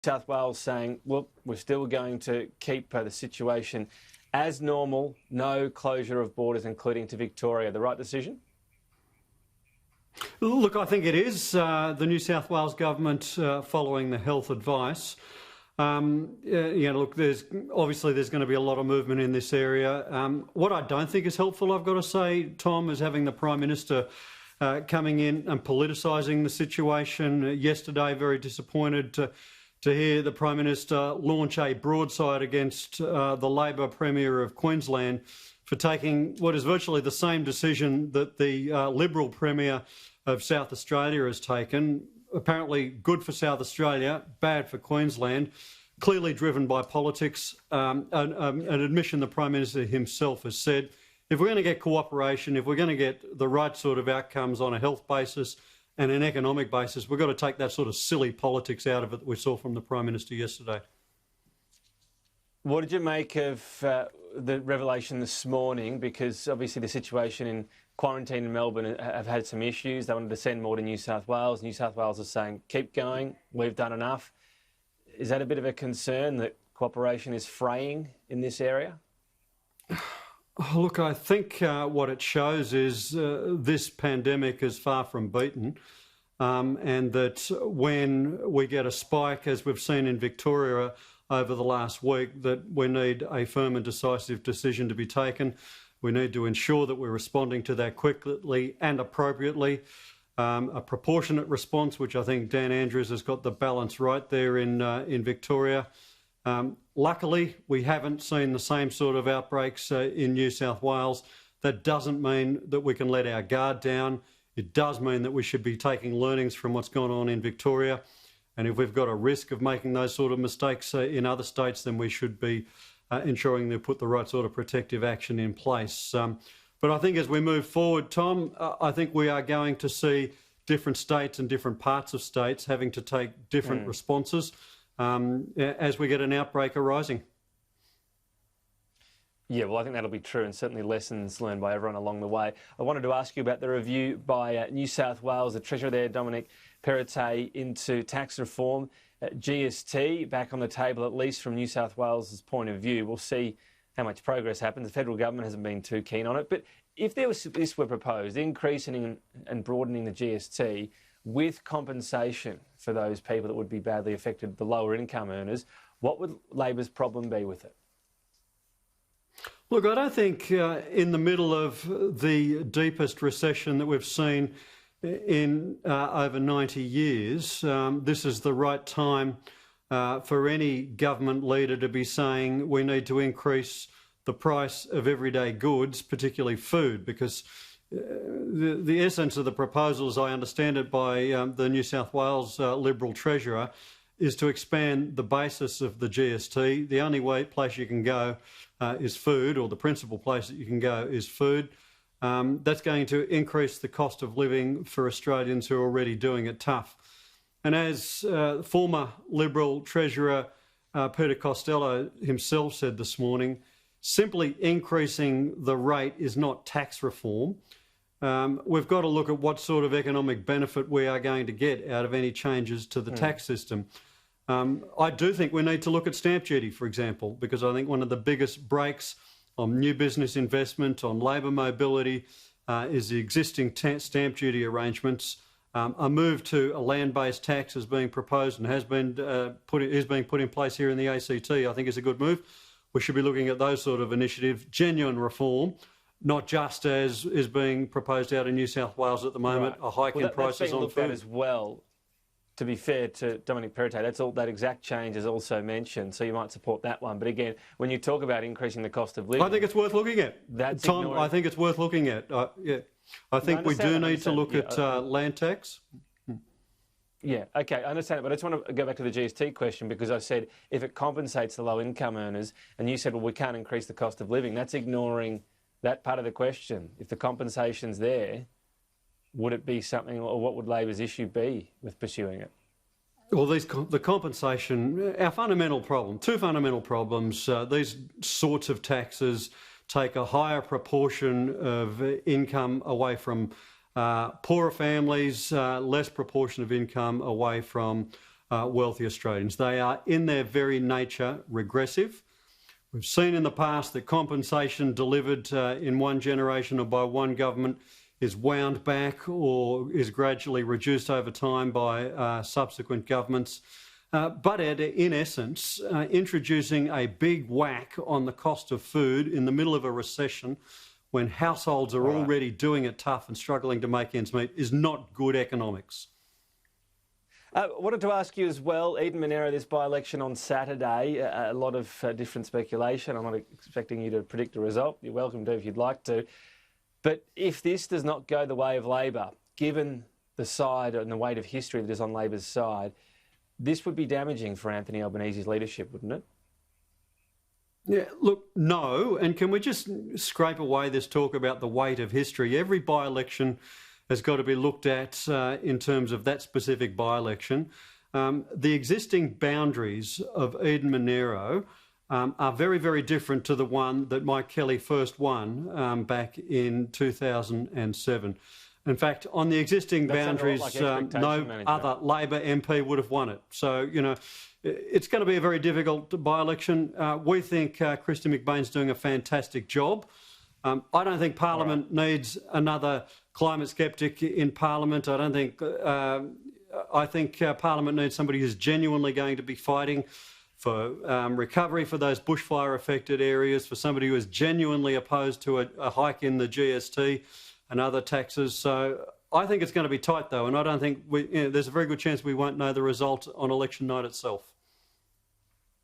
South Wales saying, look, we're still going to keep the situation as normal, no closure of borders, including to Victoria. The right decision? Look, I think it is. The New South Wales government following the health advice. Look, there's going to be a lot of movement in this area. What I don't think is helpful, I've got to say, Tom, is having the Prime Minister coming in and politicising the situation. Yesterday, very disappointed to hear the Prime Minister launch a broadside against the Labor Premier of Queensland for taking what is virtually the same decision that the Liberal Premier of South Australia has taken. Apparently good for South Australia, bad for Queensland, clearly driven by politics. An admission the Prime Minister himself has said, if we're going to get cooperation, if we're going to get the right sort of outcomes on a health basis and an economic basis, we've got to take that sort of silly politics out of it that we saw from the Prime Minister yesterday. What did you make of the revelation this morning? Because obviously the situation in quarantine in Melbourne have had some issues. They wanted to send more to New South Wales. New South Wales is saying, keep going, we've done enough. Is that a bit of a concern that cooperation is fraying in this area? Look, I think what it shows is this pandemic is far from beaten, and that when we get a spike, as we've seen in Victoria over the last week, that we need a firm and decisive decision to be taken. We need to ensure that we're responding to that quickly and appropriately. A proportionate response, which I think Dan Andrews has got the balance right there in Victoria. Luckily, we haven't seen the same sort of outbreaks in New South Wales. That doesn't mean that we can let our guard down. It does mean that we should be taking learnings from what's gone on in Victoria. And if we've got a risk of making those sort of mistakes in other states, then we should be ensuring they put the right sort of protective action in place. But I think as we move forward, Tom, I think we are going to see different states and different parts of states having to take different responses as we get an outbreak arising. Yeah, well, I think that'll be true, and certainly lessons learned by everyone along the way. I wanted to ask you about the review by New South Wales, the Treasurer there, Dominic Perrottet, into tax reform. GST back on the table, at least from New South Wales' point of view. We'll see how much progress happens. The federal government hasn't been too keen on it. But if this were proposed, increasing and broadening the GST with compensation for those people that would be badly affected, the lower income earners, what would Labor's problem be with it? Look, I don't think in the middle of the deepest recession that we've seen in over 90 years, this is the right time for any government leader to be saying we need to increase the price of everyday goods, particularly food, because the essence of the proposal, as I understand it by the New South Wales Liberal Treasurer, is to expand the basis of the GST. The only place you can go is food, or the principal place that you can go is food. That's going to increase the cost of living for Australians who are already doing it tough. And as former Liberal Treasurer Peter Costello himself said this morning, simply increasing the rate is not tax reform. We've got to look at what sort of economic benefit we are going to get out of any changes to the tax system. I do think we need to look at stamp duty, for example, because I think one of the biggest breaks on new business investment, on labour mobility, is the existing stamp duty arrangements. A move to a land-based tax is being proposed and is being put in place here in the ACT. I think is a good move. We should be looking at those sort of initiatives, genuine reform, not just as is being proposed out in New South Wales at the moment, a hike in prices on food. That's being looked at as well. To be fair to Dominic Perrottet, that exact change is also mentioned, so you might support that one. But again, when you talk about increasing the cost of living, I think it's worth looking at. Tom, I think it's worth looking at. I think we do need to look at land tax. Yeah, OK, I understand it, but I just want to go back to the GST question, because I said if it compensates the low-income earners, and you said, well, we can't increase the cost of living, that's ignoring that part of the question. If the compensation's there, would it be something, or what would Labor's issue be with pursuing it? Well, the compensation, our fundamental problem, two fundamental problems, these sorts of taxes take a higher proportion of income away from poorer families, less proportion of income away from wealthy Australians. They are in their very nature regressive. We've seen in the past that compensation delivered in one generation or by one government is wound back or is gradually reduced over time by subsequent governments. But in essence, introducing a big whack on the cost of food in the middle of a recession when households are already doing it tough and struggling to make ends meet is not good economics. I wanted to ask you as well, Eden Monaro, this by-election on Saturday, a lot of different speculation. I'm not expecting you to predict the result. You're welcome to if you'd like to. But if this does not go the way of Labor, given the side and the weight of history that is on Labor's side, this would be damaging for Anthony Albanese's leadership, wouldn't it? Yeah, look, no. And can we just scrape away this talk about the weight of history? Every by-election has got to be looked at in terms of that specific by-election. The existing boundaries of Eden Monaro are very, very different to the one that Mike Kelly first won back in 2007. In fact, on the existing boundaries, no other Labor MP would have won it. So, you know, it's going to be a very difficult by-election. We think Christy McBain's doing a fantastic job. I don't think Parliament needs another climate skeptic in Parliament. I think Parliament needs somebody who's genuinely going to be fighting for recovery for those bushfire-affected areas, for somebody who is genuinely opposed to a hike in the GST and other taxes. So I think it's going to be tight, though, and I don't think there's a very good chance we won't know the result on election night itself.